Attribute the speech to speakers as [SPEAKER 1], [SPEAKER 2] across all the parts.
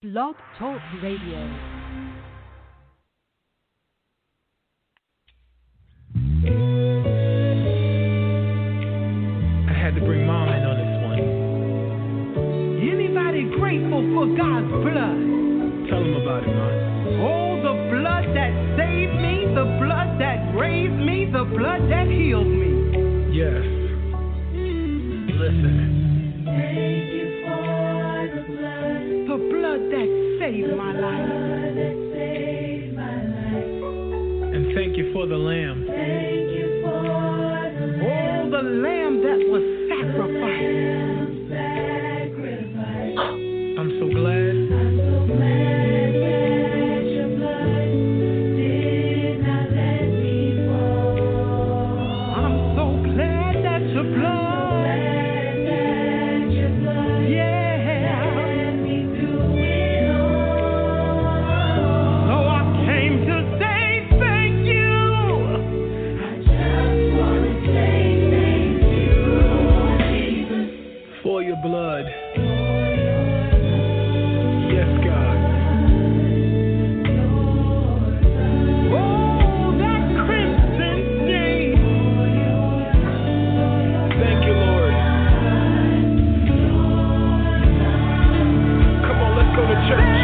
[SPEAKER 1] Blog Talk Radio.
[SPEAKER 2] I had to bring Mom in on this one.
[SPEAKER 3] Anybody grateful for God's blood?
[SPEAKER 2] Tell him about it, Mom.
[SPEAKER 3] Oh, the blood that saved me, the blood that raised me, the blood that healed me.
[SPEAKER 2] Yes. Listen.
[SPEAKER 4] Thank you for the blood.
[SPEAKER 3] The blood that saved my life.
[SPEAKER 2] And thank you for the lamb.
[SPEAKER 4] Thank you for the lamb.
[SPEAKER 3] Oh, the lamb that was sacrificed.
[SPEAKER 2] I'm so glad.
[SPEAKER 4] I'm so glad that your blood did not let me fall.
[SPEAKER 3] I'm so glad that your blood.
[SPEAKER 2] Blood. Yes, God.
[SPEAKER 3] Oh, that crimson stain.
[SPEAKER 2] Thank you, Lord. Come on, let's go to church.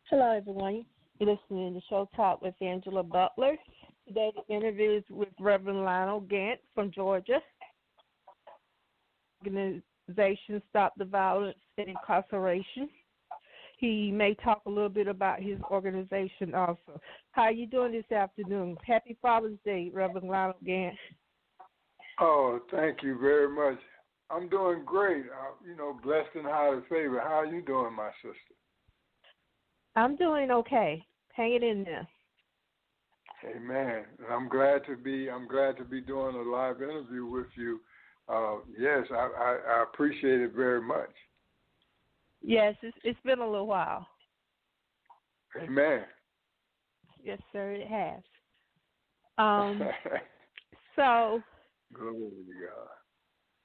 [SPEAKER 5] Hello, everyone. You're listening to Show Talk with Angela Butler. Today, the interview is with Reverend Lionel Gannt from Georgia. Organization Stop the Violence and Incarceration. He may talk a little bit about his organization also. How are you doing this afternoon? Happy Father's Day, Reverend Lionel Gantt.
[SPEAKER 6] Oh, thank you very much. I'm doing great. Blessed and highly favored. How are you doing, my sister?
[SPEAKER 5] I'm doing okay. Hanging in there.
[SPEAKER 6] Amen. And I'm glad to be doing a live interview with you. Yes, I appreciate it very much.
[SPEAKER 5] Yes, it's been a little while.
[SPEAKER 6] Amen.
[SPEAKER 5] Yes, sir, it has. So,
[SPEAKER 6] glory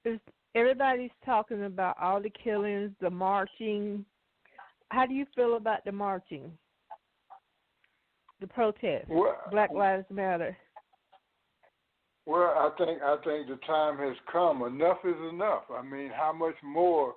[SPEAKER 6] to God.
[SPEAKER 5] Everybody's talking about all the killings, the marching. How do you feel about the marching, the protest, Black Lives Matter?
[SPEAKER 6] Well, I think the time has come. Enough is enough. I mean, how much more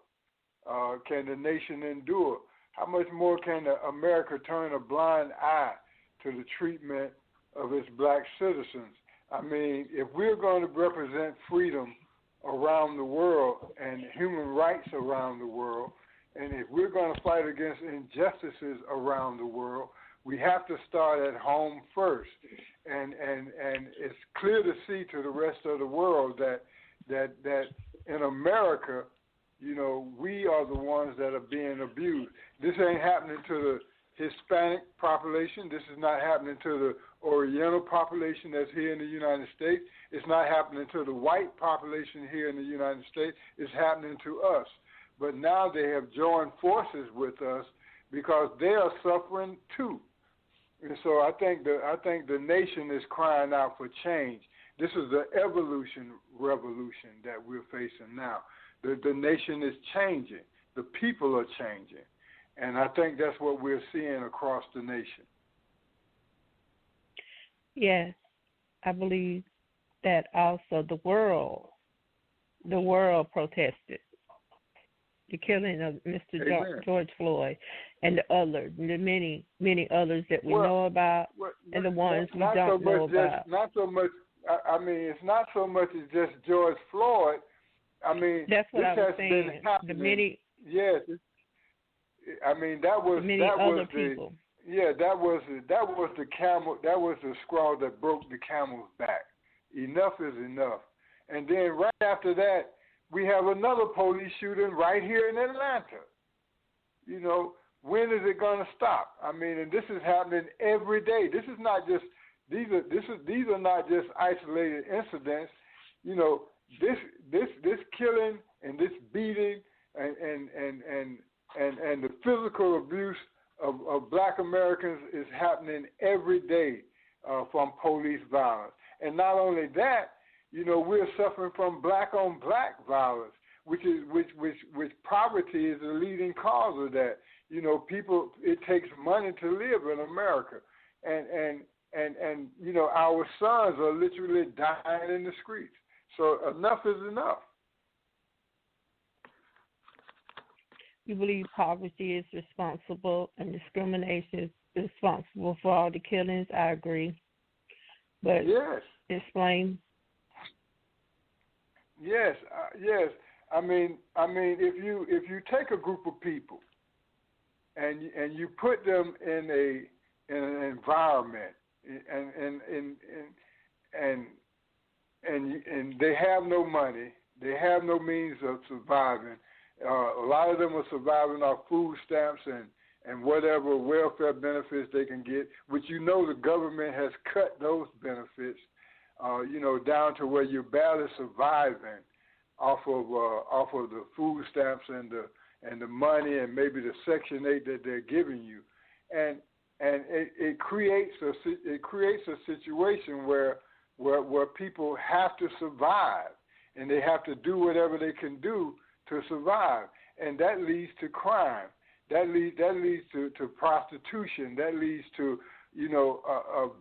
[SPEAKER 6] can the nation endure? How much more can America turn a blind eye to the treatment of its black citizens? I mean, if we're going to represent freedom around the world and human rights around the world, and if we're going to fight against injustices around the world, we have to start at home first. And it's clear to see to the rest of the world that in America, we are the ones that are being abused. This ain't happening to the Hispanic population. This is not happening to the Oriental population that's here in the United States. It's not happening to the white population here in the United States. It's happening to us. But now they have joined forces with us because they are suffering too. And so I think the nation is crying out for change. This is the revolution that we're facing now. The nation is changing. The people are changing. And I think that's what we're seeing across the nation.
[SPEAKER 5] Yes, I believe that also the world protested the killing of Mr. George Floyd and the many others that we know about and the ones we don't know about.
[SPEAKER 6] Not so much. I mean, it's not so much as just George Floyd. I mean,
[SPEAKER 5] that's what I was saying.
[SPEAKER 6] Been happening.
[SPEAKER 5] The many.
[SPEAKER 6] Yes. I mean, that was
[SPEAKER 5] people.
[SPEAKER 6] Yeah, that was the camel. That was the straw that broke the camel's back. Enough is enough. And then right after that, we have another police shooting right here in Atlanta. You know, when is it going to stop? I mean, and this is happening every day. This is not just these are not just isolated incidents. You know, this killing and this beating and the physical abuse of Black Americans is happening every day from police violence. And not only that, you know, we're suffering from black-on-black violence, which poverty is the leading cause of that. You know, people, it takes money to live in America, and you know, our sons are literally dying in the streets. So enough is enough.
[SPEAKER 5] You believe poverty is responsible and discrimination is responsible for all the killings? I agree. But
[SPEAKER 6] yes.
[SPEAKER 5] Explain.
[SPEAKER 6] Yes, yes. I mean, if you take a group of people and you put them in an environment and they have no money, they have no means of surviving. A lot of them are surviving off food stamps and whatever welfare benefits they can get, which you know the government has cut those benefits, you know, down to where you're barely surviving off of the food stamps and the money and maybe the Section 8 that they're giving you, and it creates a situation where people have to survive and they have to do whatever they can do to survive, and that leads to crime. That leads to prostitution. That leads to, you know,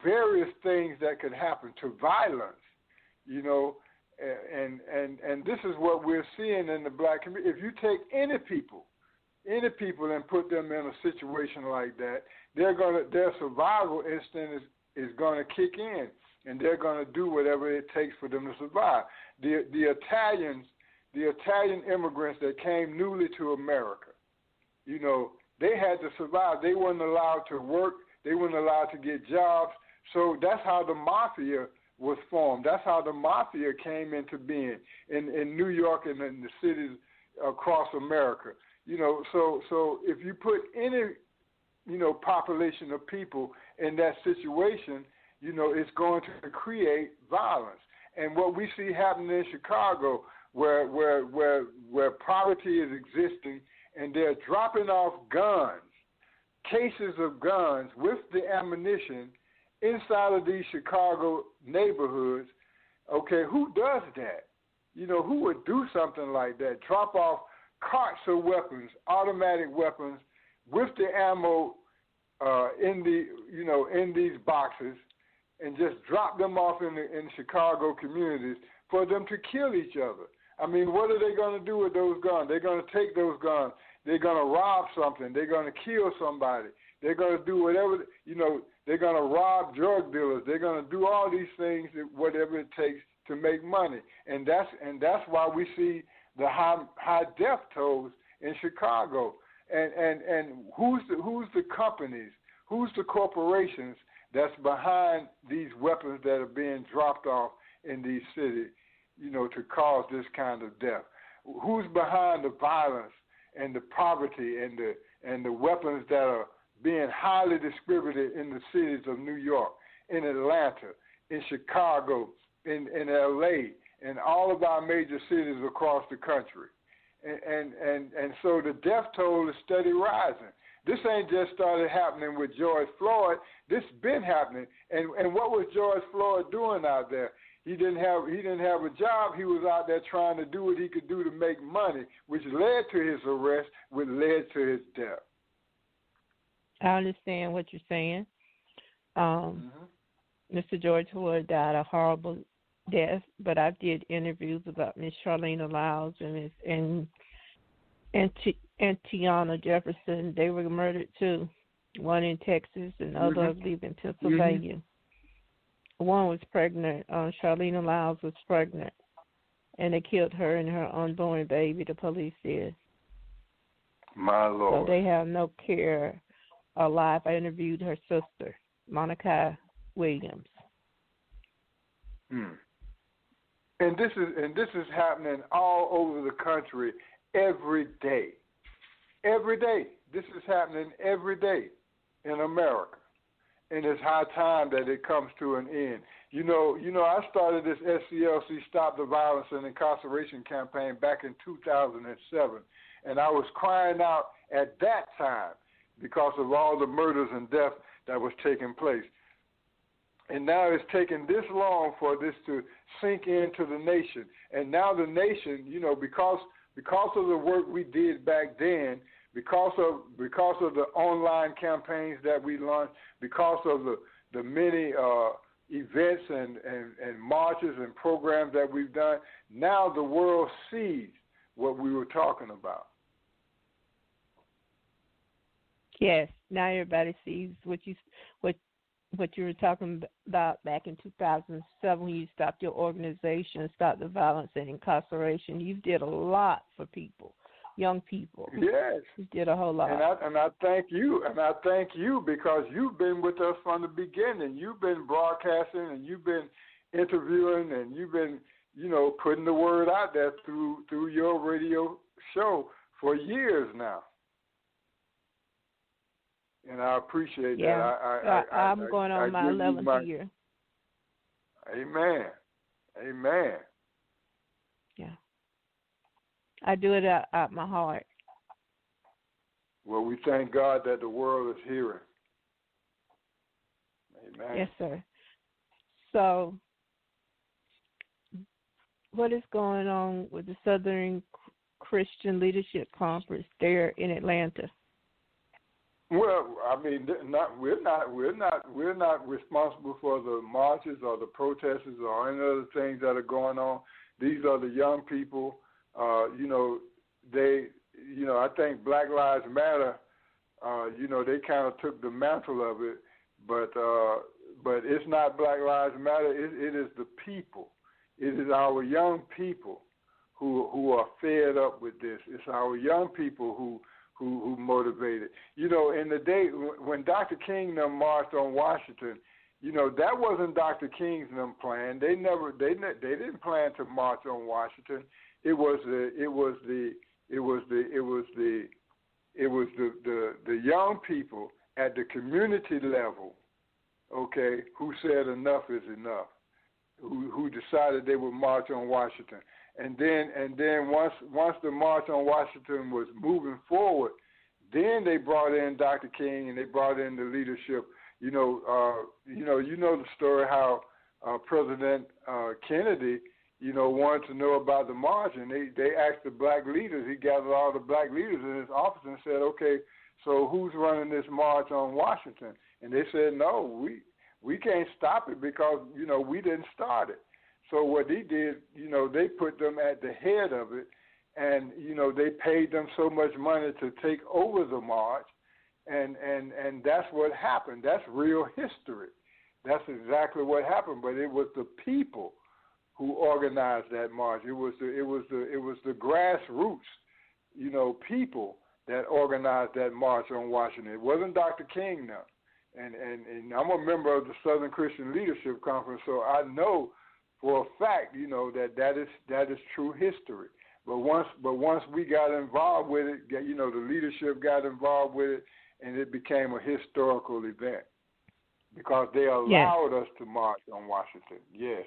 [SPEAKER 6] various things that could happen, to violence, you know, and this is what we're seeing in the Black community. If you take any people and put them in a situation like that, their survival instinct is going to kick in, and they're going to do whatever it takes for them to survive. The Italian immigrants that came newly to America, you know, they had to survive. They weren't allowed to work. They weren't allowed to get jobs. So that's how the mafia was formed. That's how the mafia came into being in New York and in the cities across America. You know, so if you put any, you know, population of people in that situation, you know, it's going to create violence. And what we see happening in Chicago, where poverty is existing, and they're dropping off guns, cases of guns with the ammunition inside of these Chicago neighborhoods. Okay, who does that? You know, who would do something like that? Drop off carts of weapons, automatic weapons, with the ammo in these boxes, and just drop them off in Chicago communities for them to kill each other. I mean, what are they going to do with those guns? They're going to take those guns. They're going to rob something. They're going to kill somebody. They're going to do whatever, you know, they're going to rob drug dealers. They're going to do all these things, whatever it takes to make money. And that's why we see the high death tolls in Chicago. And who's the companies, who's the corporations that's behind these weapons that are being dropped off in these cities, you know, to cause this kind of death? Who's behind the violence and the poverty and the weapons that are being highly distributed in the cities of New York, in Atlanta, in Chicago, in L.A., and all of our major cities across the country? And so the death toll is steady rising. This ain't just started happening with George Floyd. This been happening. And what was George Floyd doing out there? He didn't have a job. He was out there trying to do what he could do to make money, which led to his arrest, which led to his death.
[SPEAKER 5] I understand what you're saying. Mr. George Floyd died a horrible death, but I did interviews about Miss Charlene Lyles and Tiana Jefferson. They were murdered too. One in Texas and the other, I believe, in Pennsylvania. One was pregnant. Charlene Lyles was pregnant, and they killed her and her unborn baby, the police did.
[SPEAKER 6] My Lord.
[SPEAKER 5] So they have no care alive. I interviewed her sister, Monica Williams.
[SPEAKER 6] And this is happening all over the country every day. Every day. This is happening every day in America. And it's high time that it comes to an end. You know, I started this SCLC Stop the Violence and Incarceration campaign back in 2007, and I was crying out at that time because of all the murders and death that was taking place. And now it's taken this long for this to sink into the nation. And now the nation, because of the work we did back then, because of the online campaigns that we launched, because of the many events and marches and programs that we've done, now the world sees what we were talking about.
[SPEAKER 5] Yes, now everybody sees what you were talking about back in 2007 when you stopped your organization, stopped the violence and incarceration. You did a lot for people, young people.
[SPEAKER 6] Yes,
[SPEAKER 5] you did a whole lot.
[SPEAKER 6] And I thank you, because you've been with us from the beginning. You've been broadcasting and you've been interviewing and you've been, putting the word out there through your radio show for years now. And I appreciate that.
[SPEAKER 5] I'm going on my 11th year.
[SPEAKER 6] Amen.
[SPEAKER 5] Yeah. I do it out my heart.
[SPEAKER 6] Well, we thank God that the world is hearing. Amen.
[SPEAKER 5] Yes, sir. So, what is going on with the Southern Christian Leadership Conference there in Atlanta?
[SPEAKER 6] Well, I mean, we're not responsible for the marches or the protests or any other things that are going on. These are the young people. I think Black Lives Matter. They kind of took the mantle of it, but it's not Black Lives Matter. It is the people. It is our young people who are fed up with this. It's our young people who motivated. In the day when Dr. King marched on Washington, that wasn't Dr. King's plan. They didn't plan to march on Washington. It was the young people at the community level, okay, who said enough is enough, who decided they would march on Washington. And then once the March on Washington was moving forward, then they brought in Dr. King and they brought in the leadership. You know the story how President Kennedy, wanted to know about the march, and they asked the black leaders. He gathered all the black leaders in his office and said, "Okay, so who's running this march on Washington?" And they said, "No, we can't stop it because we didn't start it." So what he did, they put them at the head of it, and they paid them so much money to take over the march, and that's what happened. That's real history. That's exactly what happened. But it was the people who organized that march. It was the grassroots, people that organized that march on Washington. It wasn't Dr. King now, and I'm a member of the Southern Christian Leadership Conference, so I know for a fact, that is true history. But once we got involved with it, the leadership got involved with it, and it became a historical event because they allowed us to march on Washington. Yes.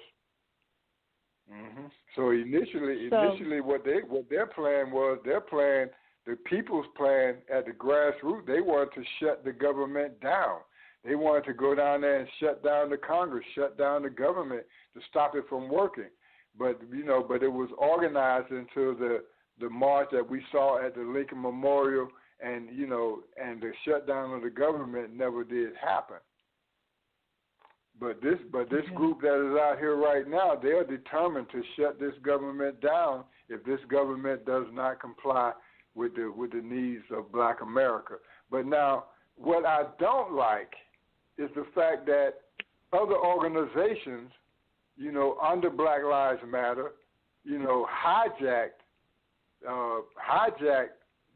[SPEAKER 6] Mm-hmm. So initially, what their plan was, the people's plan at the grassroots, they wanted to shut the government down. They wanted to go down there and shut down the Congress, shut down the government to stop it from working. But it was organized into the march that we saw at the Lincoln Memorial and the shutdown of the government never did happen. But this group that is out here right now, they are determined to shut this government down if this government does not comply with the needs of Black America. But now, what I don't like is the fact that other organizations, under Black Lives Matter, hijacked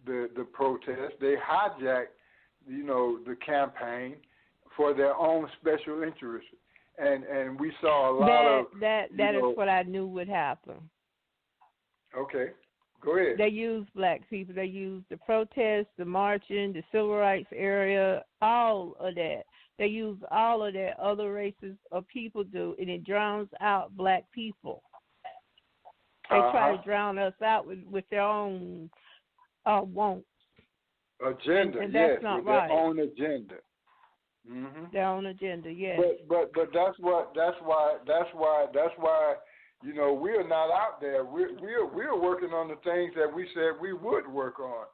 [SPEAKER 6] the protest. They hijacked, the campaign for their own special interests, and we saw a lot of
[SPEAKER 5] that is what I knew would happen.
[SPEAKER 6] Okay, go ahead.
[SPEAKER 5] They used Black people. They used the protests, the marching, the civil rights area, all of that. They use all of that other races of people do, and it drowns out Black people. They try to drown us out with their own wants.
[SPEAKER 6] Agenda,
[SPEAKER 5] and that's not
[SPEAKER 6] with
[SPEAKER 5] right.
[SPEAKER 6] Their own agenda. Mm-hmm.
[SPEAKER 5] Their own agenda, yes.
[SPEAKER 6] But that's why we are not out there. We're working on the things that we said we would work on.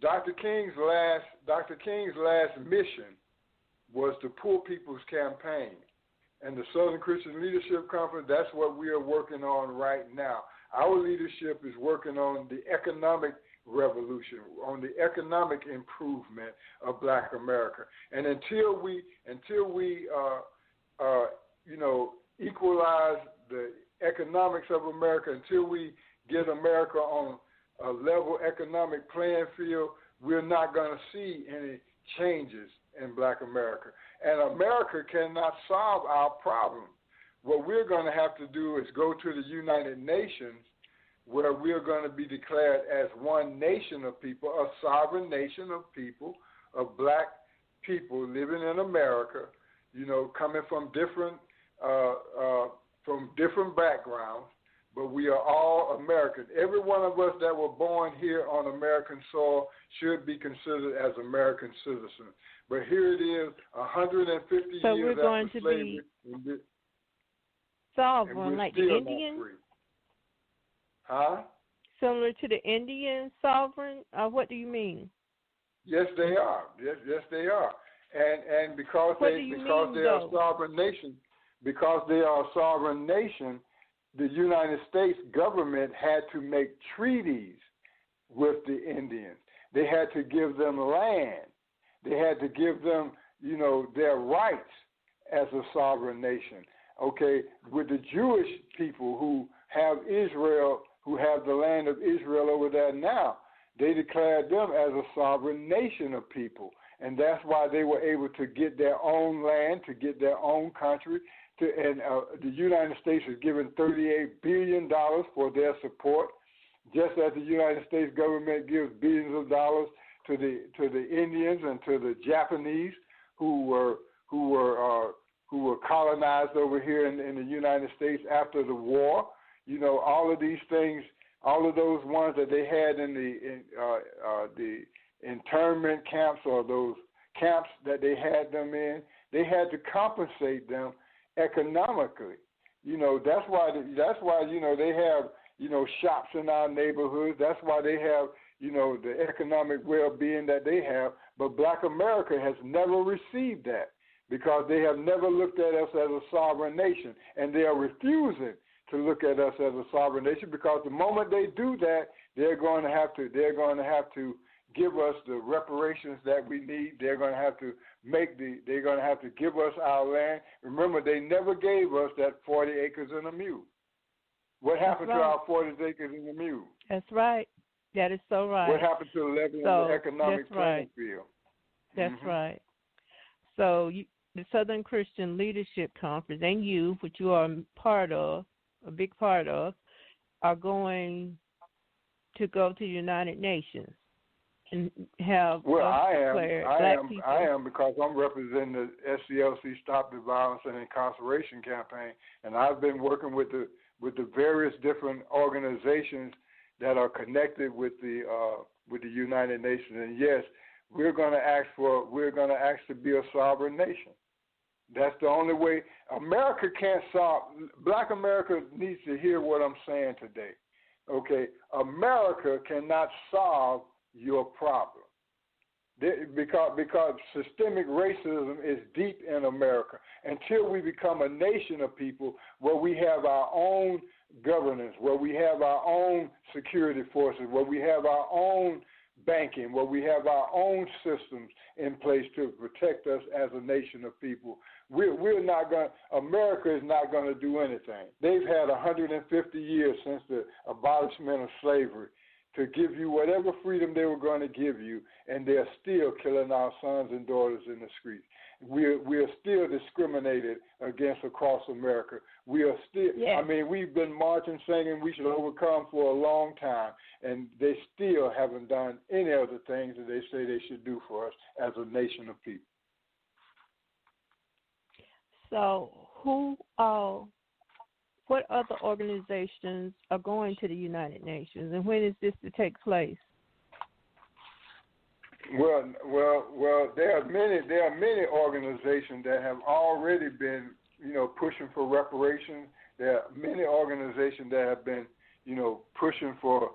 [SPEAKER 6] Dr. King's last mission was the Poor People's Campaign, and the Southern Christian Leadership Conference. That's what we are working on right now. Our leadership is working on the economic revolution, on the economic improvement of Black America. And until we equalize the economics of America, until we get America on a level economic playing field, we're not going to see any changes in Black America. And America cannot solve our problem. What we're going to have to do is go to the United Nations, where we are going to be declared as one nation of people, a sovereign nation of people, of Black people living in America, coming from different backgrounds, but we are all American. Every one of us that were born here on American soil should be considered as American citizens. But here it is, 150 years
[SPEAKER 5] so we're going
[SPEAKER 6] after
[SPEAKER 5] to
[SPEAKER 6] slavery,
[SPEAKER 5] be sovereign, like the Indians?
[SPEAKER 6] Huh?
[SPEAKER 5] Similar to the Indian sovereign? What do you mean?
[SPEAKER 6] Yes, they are. Yes, they are. And because they are a sovereign nation, the United States government had to make treaties with the Indians. They had to give them land. They had to give them, their rights as a sovereign nation. Okay, with the Jewish people who have Israel, who have the land of Israel over there now, they declared them as a sovereign nation of people. And that's why they were able to get their own land, to get their own country. The United States is giving $38 billion for their support, just as the United States government gives billions of dollars to the Indians and to the Japanese who were colonized over here in the United States after the war. All of these things, all of those ones that they had in the internment camps, or those camps that they had them in, they had to compensate them economically. That's why they have shops in our neighborhoods. That's why they have the economic well-being that they have. But Black America has never received that, because they have never looked at us as a sovereign nation, and they are refusing to look at us as a sovereign nation, because the moment they do that, they're going to have to give us the reparations that we need. They're going to have to give us our land. Remember, they never gave us that 40 acres and a mule. What happened to our 40 acres and a mule?
[SPEAKER 5] That's right. That is so right.
[SPEAKER 6] What happened to leveling the economic playing field?
[SPEAKER 5] That's right. So the Southern Christian Leadership Conference, and you, which you are a big part of, are going to go to the United Nations and have
[SPEAKER 6] I am because I'm representing the SCLC Stop the Violence and Incarceration campaign, and I've been working with the various different organizations that are connected with the United Nations. And yes, we're going to ask to be a sovereign nation. That's the only way. America can't solve. Black America needs to hear what I'm saying today. Okay, America cannot solve your problem. Because systemic racism is deep in America. Until we become a nation of people where we have our own governance, where we have our own security forces, where we have our own banking, where we have our own systems in place to protect us as a nation of people, America is not going to do anything. They've had 150 years since the abolishment of slavery to give you whatever freedom they were going to give you, and they're still killing our sons and daughters in the streets. We are still discriminated against across America. We are still, we've been marching, singing we should overcome for a long time, and they still haven't done any of the things that they say they should do for us as a nation of people.
[SPEAKER 5] So what other organizations are going to the United Nations, and when is this to take place?
[SPEAKER 6] Well, there are many organizations that have already been, pushing for reparations. There are many organizations that have been, pushing for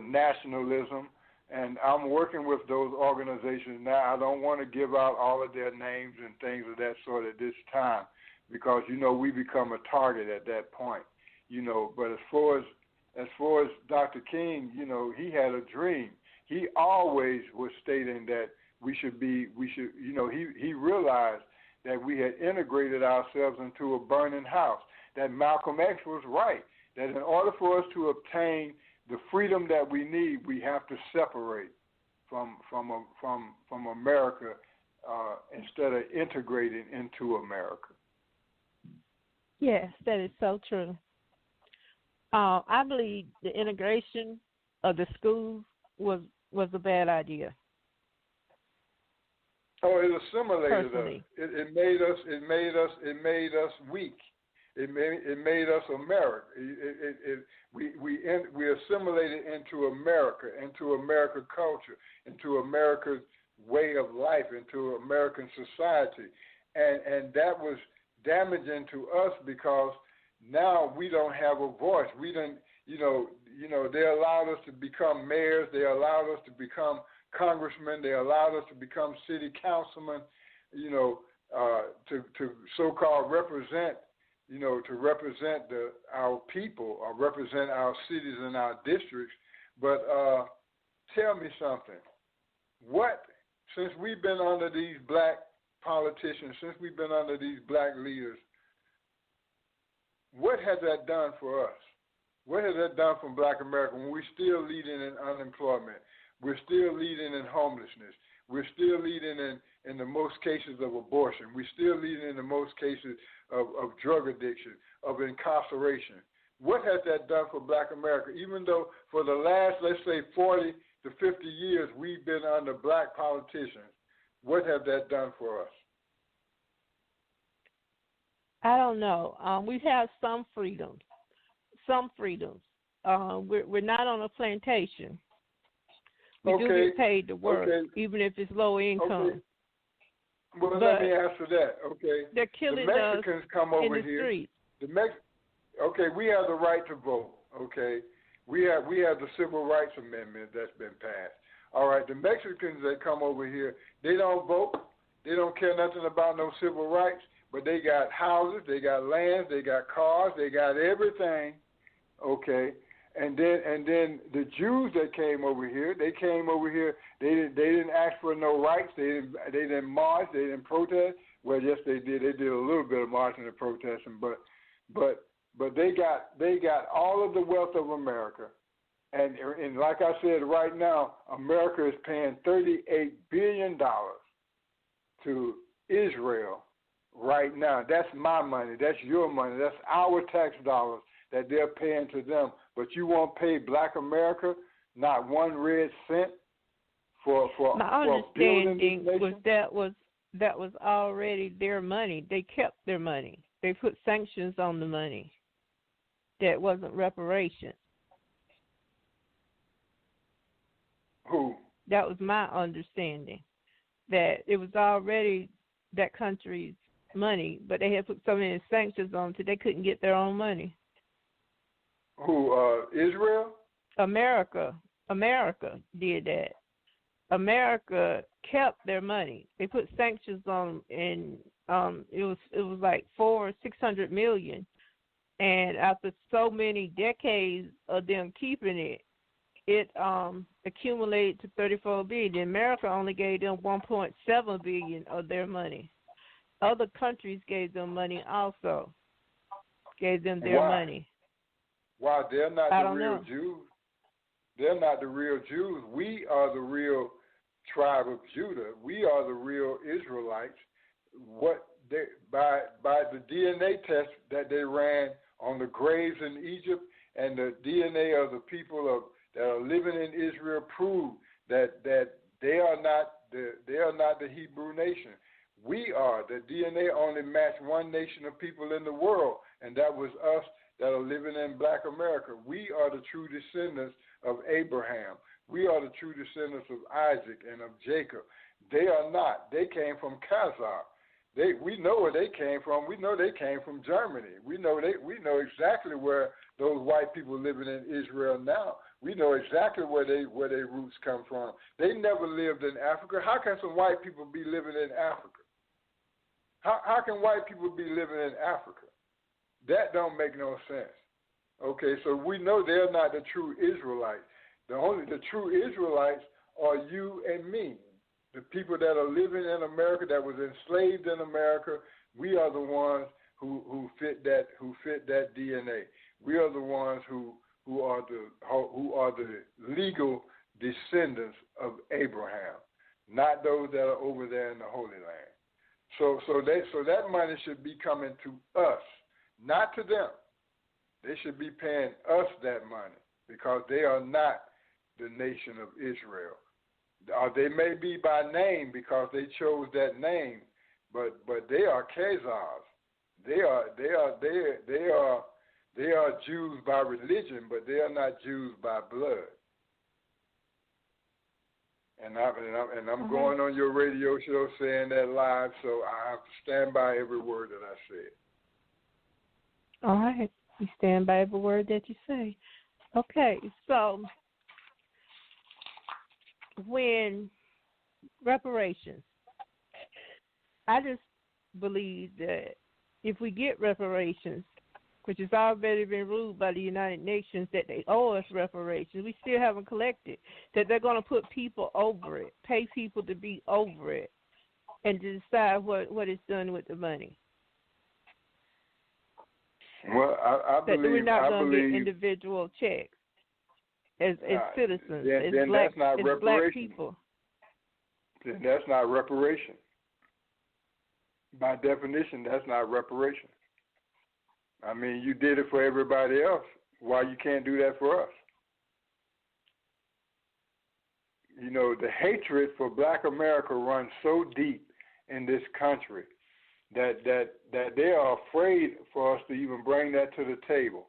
[SPEAKER 6] nationalism, and I'm working with those organizations now. I don't want to give out all of their names and things of that sort at this time, because we become a target at that point, But as far as Dr. King, he had a dream. He always was stating that he realized that we had integrated ourselves into a burning house. That Malcolm X was right. That in order for us to obtain the freedom that we need, we have to separate from America instead of integrating into America.
[SPEAKER 5] Yes, that is so true. I believe the integration of the schools was a bad idea.
[SPEAKER 6] Oh, it assimilated
[SPEAKER 5] Personally.
[SPEAKER 6] us. It made us weak. It made us America. We assimilated into America, into American culture, into America's way of life, into American society, and that was damaging to us because now we don't have a voice. We didn't, they allowed us to become mayors. They allowed us to become congressmen. They allowed us to become city councilmen, to so-called represent, to represent our people or represent our cities and our districts. But tell me something. Since we've been under these black politicians, since we've been under these black leaders, what has that done for us? What has that done for Black America when we're still leading in unemployment? We're still leading in homelessness. We're still leading in the most cases of abortion. We're still leading in the most cases of drug addiction, of incarceration. What has that done for Black America? Even though for the last, let's say, 40 to 50 years, we've been under black politicians, what have that done for us?
[SPEAKER 5] I don't know. We have some freedoms. We're not on a plantation. We do get paid to work, even if it's low income.
[SPEAKER 6] Okay. Well, let me answer that. Okay.
[SPEAKER 5] They're killing
[SPEAKER 6] the Mexicans
[SPEAKER 5] us
[SPEAKER 6] come over
[SPEAKER 5] in the
[SPEAKER 6] here.
[SPEAKER 5] streets.
[SPEAKER 6] We have the right to vote. Okay. We have the Civil Rights Amendment that's been passed. All right. The Mexicans that come over here, they don't vote. They don't care nothing about no civil rights. But they got houses, they got lands, they got cars, they got everything, okay. And then the Jews that came over here, they didn't ask for no rights. They didn't march, they didn't protest. Well, yes, they did. They did a little bit of marching and protesting, but they got all of the wealth of America, and like I said, right now, America is paying $38 billion to Israel. Right now, that's my money, that's your money, that's our tax dollars that they're paying to them. But you won't pay Black America not one red cent for
[SPEAKER 5] my understanding
[SPEAKER 6] was
[SPEAKER 5] that was already their money. They kept their money. They put sanctions on the money. That wasn't reparations.
[SPEAKER 6] Who?
[SPEAKER 5] That was my understanding. That it was already that country's money, but they had put so many sanctions on it they couldn't get their own money.
[SPEAKER 6] Who? Israel?
[SPEAKER 5] America did that. America kept their money. They put sanctions on them, and it was like $600 million. And after so many decades of them keeping it, it accumulated to $34 billion. America only gave them $1.7 billion of their money. Other countries gave them money also. Gave them their money.
[SPEAKER 6] Why? They're not the real
[SPEAKER 5] know.
[SPEAKER 6] Jews. They're not the real Jews. We are the real tribe of Judah. We are the real Israelites. By the DNA test that they ran on the graves in Egypt, and the DNA of the people that are living in Israel proved that they are not the Hebrew nation. We are. The DNA only matched one nation of people in the world, and that was us that are living in Black America. We are the true descendants of Abraham. We are the true descendants of Isaac and of Jacob. They are not. They came from Khazar. We know where they came from. We know they came from Germany. We know exactly where those white people living in Israel now. We know exactly where their roots come from. They never lived in Africa. How can some white people be living in Africa? How can white people be living in Africa? That don't make no sense. Okay, so we know they're not the true Israelites. The true Israelites are you and me. The people that are living in America, that was enslaved in America, we are the ones who fit that DNA. We are the ones who are the legal descendants of Abraham, not those that are over there in the Holy Land. So that money should be coming to us, not to them. They should be paying us that money because they are not the nation of Israel. They may be by name because they chose that name, but they are Khazars. They are Jews by religion, but they are not Jews by blood. And I'm going on your radio show saying that live, so I have to stand by every word that I said.
[SPEAKER 5] All right. You stand by every word that you say. Okay, so when reparations, I just believe that if we get reparations, which has already been ruled by the United Nations that they owe us reparations, we still haven't collected, that they're going to put people over it, pay people to be over it, and to decide what is done with the money.
[SPEAKER 6] Well, I believe
[SPEAKER 5] that we're not going to get individual checks as citizens,
[SPEAKER 6] then
[SPEAKER 5] black,
[SPEAKER 6] that's not
[SPEAKER 5] as
[SPEAKER 6] reparation.
[SPEAKER 5] Black people.
[SPEAKER 6] Then that's not reparation. By definition, that's not reparation. I mean, you did it for everybody else. Why you can't do that for us? You know, the hatred for Black America runs so deep in this country that they are afraid for us to even bring that to the table.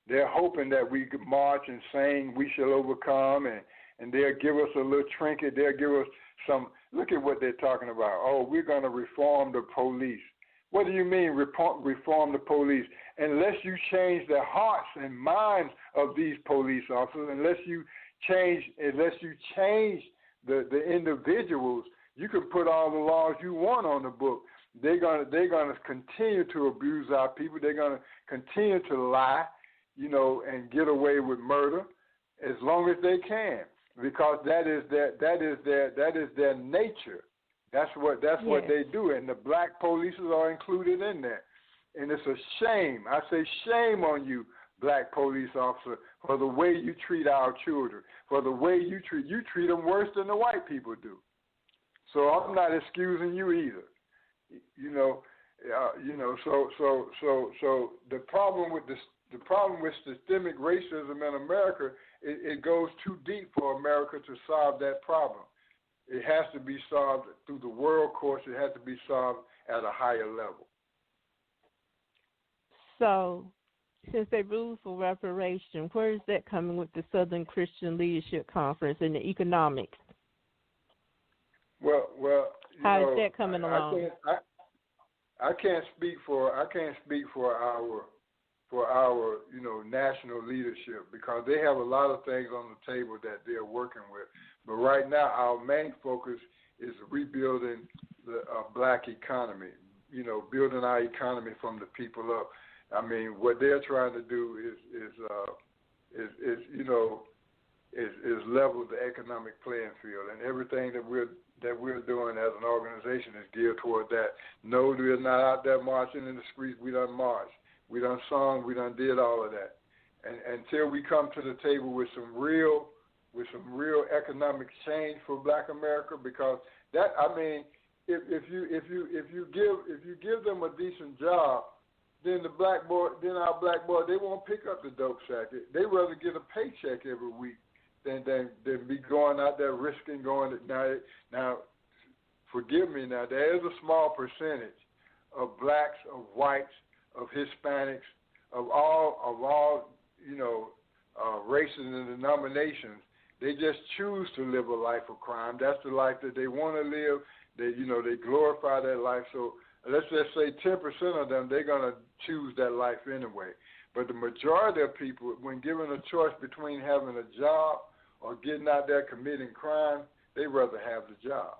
[SPEAKER 6] They're hoping that we could march and sing, "We shall overcome," and they'll give us a little trinket. They'll give us some. Look at what they're talking about. Oh, we're going to reform the police. What do you mean reform the police? Unless you change the hearts and minds of these police officers, unless you change the individuals, you can put all the laws you want on the book. They're gonna continue to abuse our people. They're gonna continue to lie, and get away with murder as long as they can, because that is their nature. That's what they do, and the Black police are included in that. And it's a shame. I say shame on you, Black police officer, for the way you treat our children, for the way you treat them worse than the white people do. So I'm not excusing you either. So the problem with systemic racism in America, it goes too deep for America to solve that problem. It has to be solved through the world courts. It has to be solved at a higher level.
[SPEAKER 5] So, since they rule for reparation, where is that coming with the Southern Christian Leadership Conference and the economics?
[SPEAKER 6] Well,
[SPEAKER 5] how is that coming along?
[SPEAKER 6] I can't speak for our for our, national leadership, because they have a lot of things on the table that they're working with. But right now, our main focus is rebuilding the black economy, building our economy from the people up. I mean, what they're trying to do is level the economic playing field, and everything that we're doing as an organization is geared toward that. No, we're not out there marching in the streets. We done marched. We done sung. We done did all of that. And until we come to the table with some real economic change for Black America, because that, I mean, if you give them a decent job, then our black boy, they won't pick up the dope sack. They rather get a paycheck every week than be going out there risking going. Now, forgive me. Now, there is a small percentage of blacks, of whites, of Hispanics, of all races and denominations. They just choose to live a life of crime. That's the life that they want to live. They glorify that life. So let's just say 10% of them, they're going to choose that life anyway. But the majority of people, when given a choice between having a job or getting out there committing crime, they rather have the job.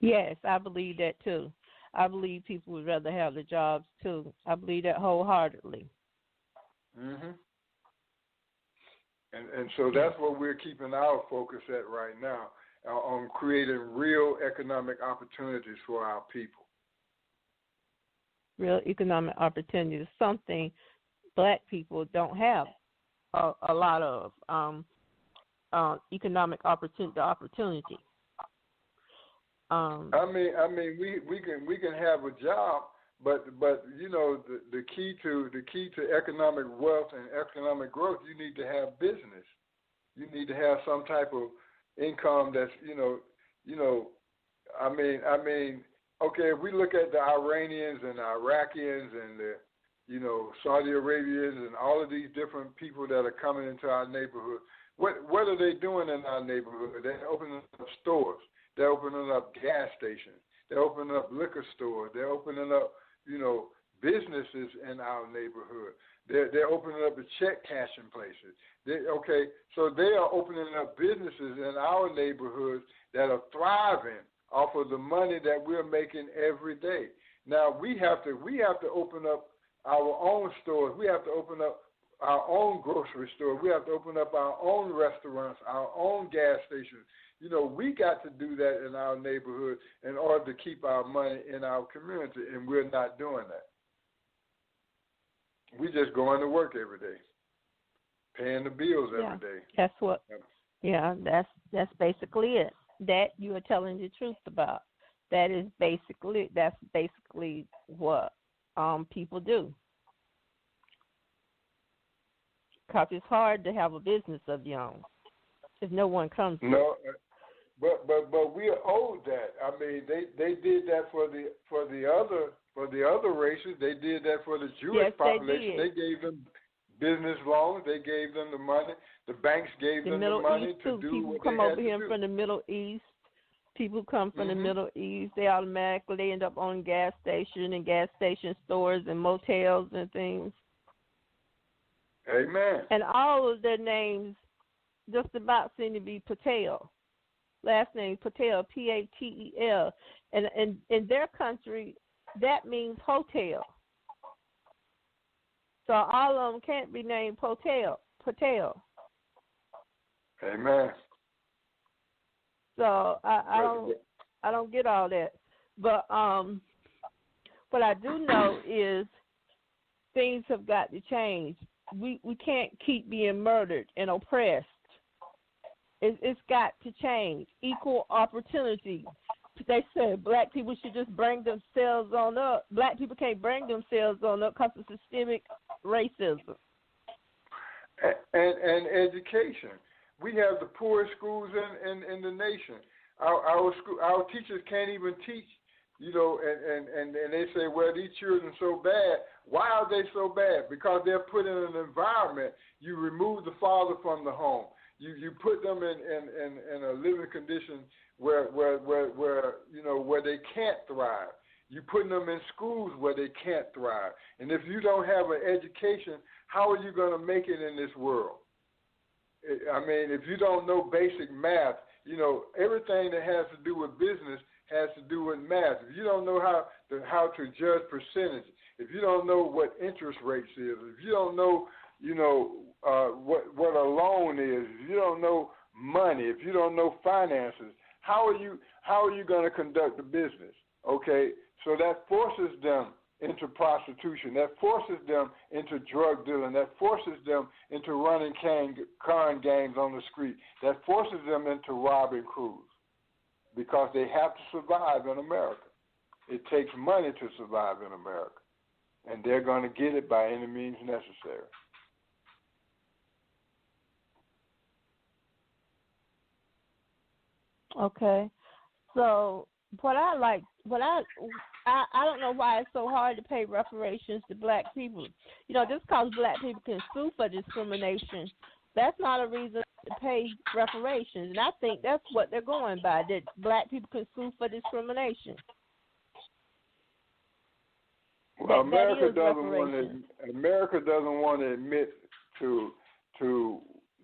[SPEAKER 5] Yes, I believe that too. I believe people would rather have the jobs too. I believe that wholeheartedly.
[SPEAKER 6] Mhm. And so that's what we're keeping our focus at right now, on creating real economic opportunities for our people.
[SPEAKER 5] Real economic opportunities, something Black people don't have a lot of economic opportunity.
[SPEAKER 6] I mean, we can have a job, but the key to economic wealth and economic growth, you need to have business. You need to have some type of income that's I mean, okay, if we look at the Iranians and the Iraqians and the Saudi Arabians and all of these different people that are coming into our neighborhood, what are they doing in our neighborhood? They're opening up stores. They're opening up gas stations. They're opening up liquor stores. They're opening up, businesses in our neighborhood. They're opening up the check cashing places. So they are opening up businesses in our neighborhoods that are thriving off of the money that we're making every day. Now we have to open up our own stores. We have to open up our own grocery store. We have to open up our own restaurants, our own gas stations. We got to do that in our neighborhood in order to keep our money in our community, and we're not doing that. We're just going to work every day, paying the bills every day.
[SPEAKER 5] That's what. Yeah, that's basically it. That you are telling the truth about. That's basically what people do. Because it's hard to have a business of your own if no one comes.
[SPEAKER 6] No, but we are owed that. I mean, they did that for the other races. They did that for the Jewish population. They gave them business loans. They gave them the money. The banks gave them the money
[SPEAKER 5] East
[SPEAKER 6] to
[SPEAKER 5] too.
[SPEAKER 6] do
[SPEAKER 5] People
[SPEAKER 6] what
[SPEAKER 5] come
[SPEAKER 6] they had
[SPEAKER 5] over
[SPEAKER 6] to
[SPEAKER 5] here
[SPEAKER 6] do.
[SPEAKER 5] from the Middle East. People come from the Middle East. They automatically end up on gas station stores and motels and things.
[SPEAKER 6] Amen.
[SPEAKER 5] And all of their names just about seem to be Patel. Last name Patel, Patel. And in their country, that means hotel. So all of them can't be named Patel.
[SPEAKER 6] Amen.
[SPEAKER 5] So I don't get all that. But what I do know is things have got to change. We can't keep being murdered and oppressed. It's got to change. Equal opportunity. They said Black people should just bring themselves on up. Black people can't bring themselves on up because of systemic racism.
[SPEAKER 6] And education. We have the poorest schools in the nation. Our teachers can't even teach, and they say, well, these children are so bad. Why are they so bad? Because they're put in an environment. You remove the father from the home. You put them in a living condition where they can't thrive. You're putting them in schools where they can't thrive. And if you don't have an education, how are you going to make it in this world? I mean, if you don't know basic math, you know, everything that has to do with business has to do with math. If you don't know how to judge percentage, if you don't know what interest rates is, if you don't know, you know, what a loan is, if you don't know money, if you don't know finances, how are you going to conduct a business? Okay, so that forces them into prostitution, that forces them into drug dealing, that forces them into running con games on the street, that forces them into robbing crews because they have to survive in America. It takes money to survive in America, and they're going to get it by any means necessary.
[SPEAKER 5] Okay, so I don't know why it's so hard to pay reparations to black people. You know, just because black people can sue for discrimination, that's not a reason to pay reparations. And I think that's what they're going by, that black people can sue for discrimination.
[SPEAKER 6] Well, America doesn't want to admit to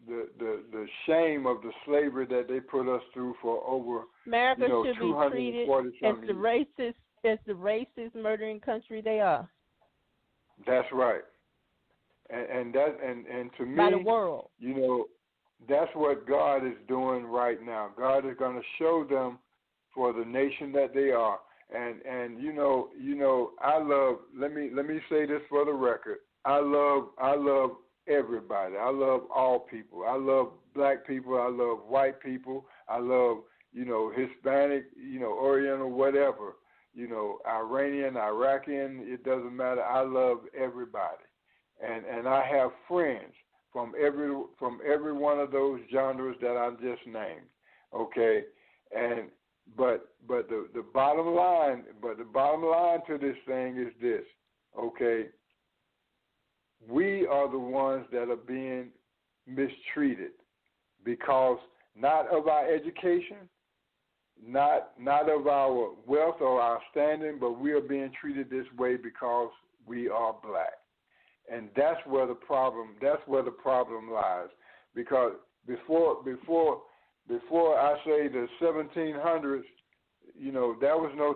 [SPEAKER 6] the shame of the slavery that they put us through for over
[SPEAKER 5] America should be
[SPEAKER 6] 240
[SPEAKER 5] treated as the racist murdering country they are.
[SPEAKER 6] That's right. And to me,
[SPEAKER 5] by the world,
[SPEAKER 6] you know, that's what God is doing right now. God is going to show them for the nation that they are. And you know, I love. Let me say this for the record. I love everybody. I love all people. I love black people. I love white people. I love, you know, Hispanic, you know, Oriental, whatever, you know, Iranian, Iraqian. It doesn't matter. I love everybody, and I have friends from every one of those genres that I just named. Okay, but the bottom line to this thing is this. Okay. We are the ones that are being mistreated because not of our education, not of our wealth or our standing, but we are being treated this way because we are black. And that's where the problem lies. Because before I say the 1700s, you know, there was no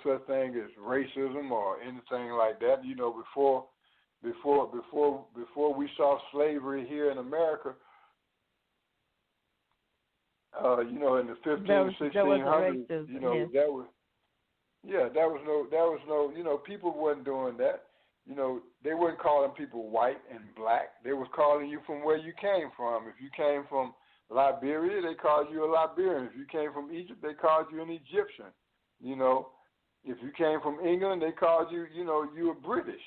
[SPEAKER 6] such thing as racism or anything like that. You know, before we saw slavery here in America, you know, in the 1600s, you know, yes. There was no, you know, people wasn't doing that. You know, they weren't calling people white and black. They was calling you from where you came from. If you came from Liberia, they called you a Liberian. If you came from Egypt, they called you an Egyptian. You know, if you came from England, they called you, you know, you were British.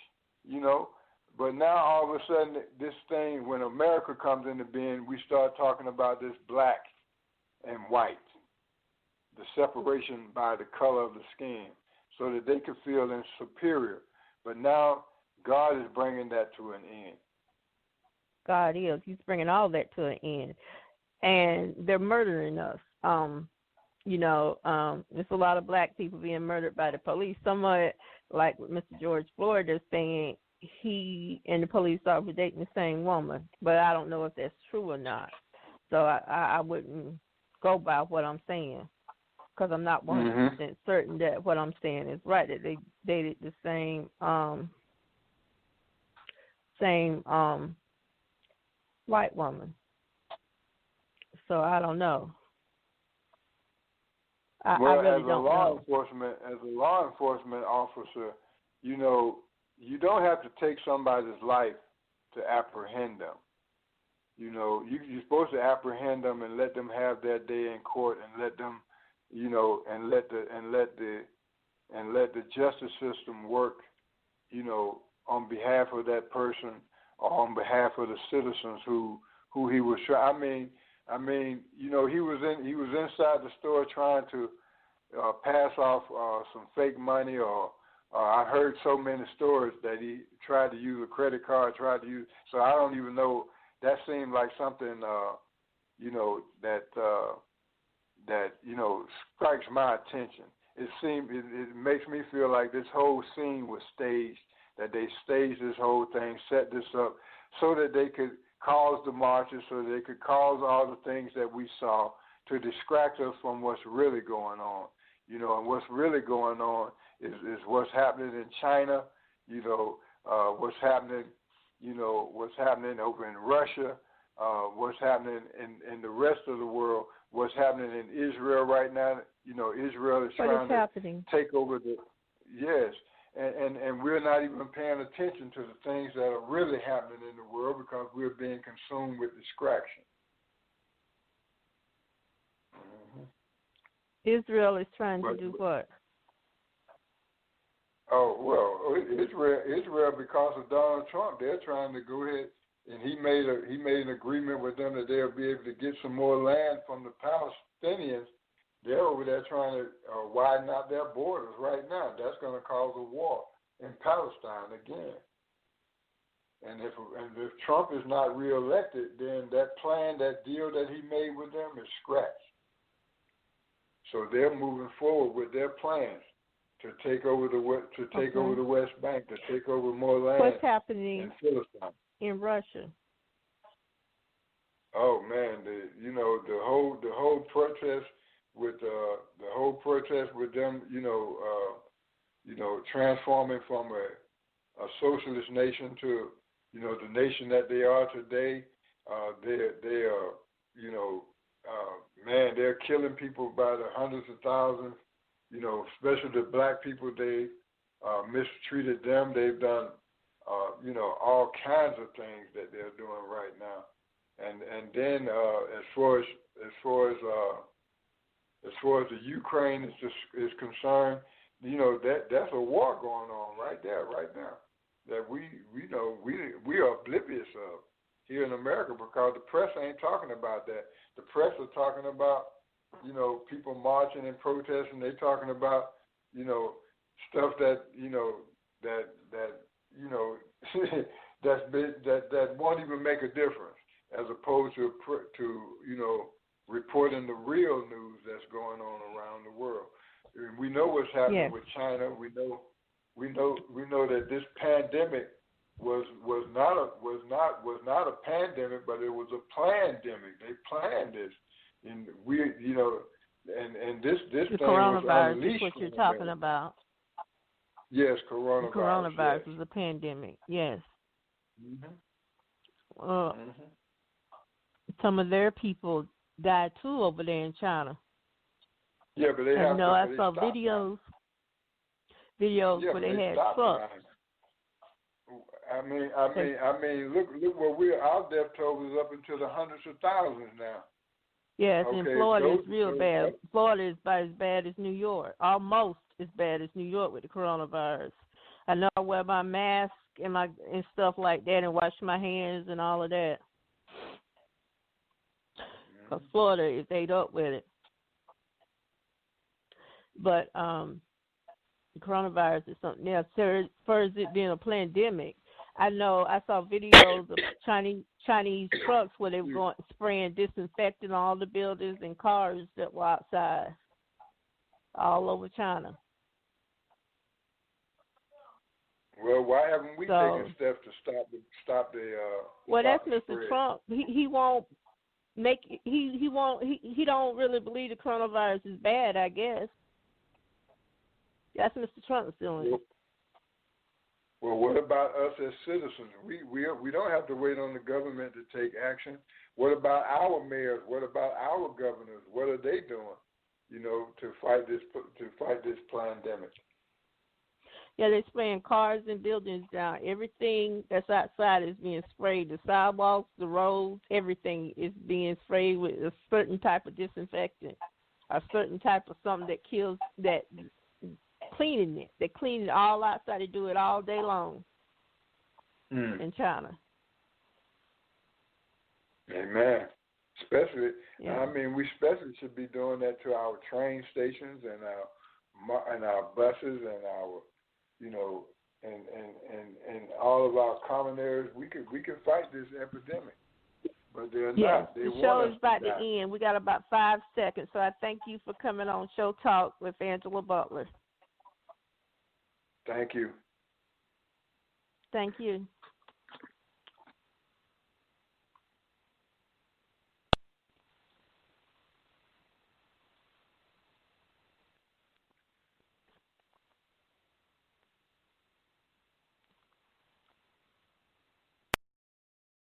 [SPEAKER 6] You know. But now all of a sudden, this thing, when America comes into being, we start talking about this black and white, the separation by the color of the skin, so that they could feel superior. But now God is bringing that to an end.
[SPEAKER 5] God is. He's bringing all that to an end. And they're murdering us. You know, there's a lot of black people being murdered by the police. Somewhat like what Mr. George Floyd is saying, he and the police officer dating the same woman, but I don't know if that's true or not. So I wouldn't go by what I'm saying because I'm not 100% certain that what I'm saying is right, that they dated the same white woman. So I don't know. I really don't know.
[SPEAKER 6] As a law enforcement officer, you know, you don't have to take somebody's life to apprehend them. You know, you're supposed to apprehend them and let them have their day in court, and let them, you know, and let the justice system work, you know, on behalf of that person or on behalf of the citizens who he was trying. I mean, you know, he was inside the store trying to pass off some fake money, or I heard so many stories that he tried to use a credit card, so I don't even know. That seemed like something, you know, that you know, strikes my attention. it makes me feel like this whole scene was staged, that they staged this whole thing, set this up so that they could cause the marches, so that they could cause all the things that we saw to distract us from what's really going on. You know, and what's really going on is what's happening in China, what's happening over in Russia, what's happening in the rest of the world, what's happening in Israel right now. You know, Israel is trying to take over and we're not even paying attention to the things that are really happening in the world because we're being consumed with distraction.
[SPEAKER 5] Israel is trying to do what?
[SPEAKER 6] Oh, well, Israel, because of Donald Trump, they're trying to go ahead, and he made an agreement with them that they'll be able to get some more land from the Palestinians. They're over there trying to widen out their borders right now. That's going to cause a war in Palestine again. And if Trump is not reelected, then that plan, that deal that he made with them is scratched. So they're moving forward with their plans to take over the West Bank, to take over more land.
[SPEAKER 5] What's happening
[SPEAKER 6] in Philistine?
[SPEAKER 5] In Russia?
[SPEAKER 6] Oh man, the whole protest with them, transforming from a socialist nation to the nation that they are today. They are they're killing people by the hundreds of thousands. Especially the black people, they mistreated them. They've done, all kinds of things that they're doing right now. And then as far as the Ukraine is concerned, that's a war going on right there, right now, that we are oblivious of here in America because the press ain't talking about that. The press are talking about people marching and protesting. They're talking about stuff that that won't even make a difference, as opposed to reporting the real news that's going on around the world. And we know what's happening with China. We know that this pandemic was not a pandemic, but it was a plandemic. They planned this, and this
[SPEAKER 5] the
[SPEAKER 6] thing
[SPEAKER 5] coronavirus
[SPEAKER 6] was unleashed.
[SPEAKER 5] Is what you're talking about.
[SPEAKER 6] Yes, coronavirus.
[SPEAKER 5] The coronavirus is a pandemic. Yes. Some of their people died too over there in China.
[SPEAKER 6] Yeah, but they have.
[SPEAKER 5] I saw videos where they had trucks.
[SPEAKER 6] I mean, look where our death toll is up into the hundreds of thousands now.
[SPEAKER 5] Yes, in Florida it's real bad. Florida is about as bad as New York, almost as bad as New York with the coronavirus. I know I wear my mask and stuff like that, and wash my hands and all of that. Because Florida is ate up with it. But the coronavirus is something else. As far as it being a pandemic, I know I saw videos of Chinese trucks where they were going spraying disinfectant on all the buildings and cars that were outside, all over China.
[SPEAKER 6] Well, why haven't we taken steps to stop the?
[SPEAKER 5] Well, that's Mr.
[SPEAKER 6] Spread?
[SPEAKER 5] Trump. He won't make. He won't. He don't really believe the coronavirus is bad, I guess. That's Mr. Trump's doing.
[SPEAKER 6] Well, what about us as citizens? We don't have to wait on the government to take action. What about our mayors? What about our governors? What are they doing? To fight this pandemic.
[SPEAKER 5] Yeah, they're spraying cars and buildings down. Everything that's outside is being sprayed. The sidewalks, the roads, everything is being sprayed with a certain type of disinfectant, a certain type of something that kills that. Cleaning it. They clean it all outside. They do it all day long in China.
[SPEAKER 6] Amen. Especially, we especially should be doing that to our train stations and our buses and our, and all of our common areas. We can fight this epidemic, but they're
[SPEAKER 5] Yes,
[SPEAKER 6] not. They
[SPEAKER 5] the
[SPEAKER 6] want
[SPEAKER 5] show
[SPEAKER 6] us
[SPEAKER 5] is about
[SPEAKER 6] to die.
[SPEAKER 5] to end. We got about 5 seconds, so I thank you for coming on Show Talk with Angela Butler.
[SPEAKER 6] Thank you.
[SPEAKER 5] Thank you.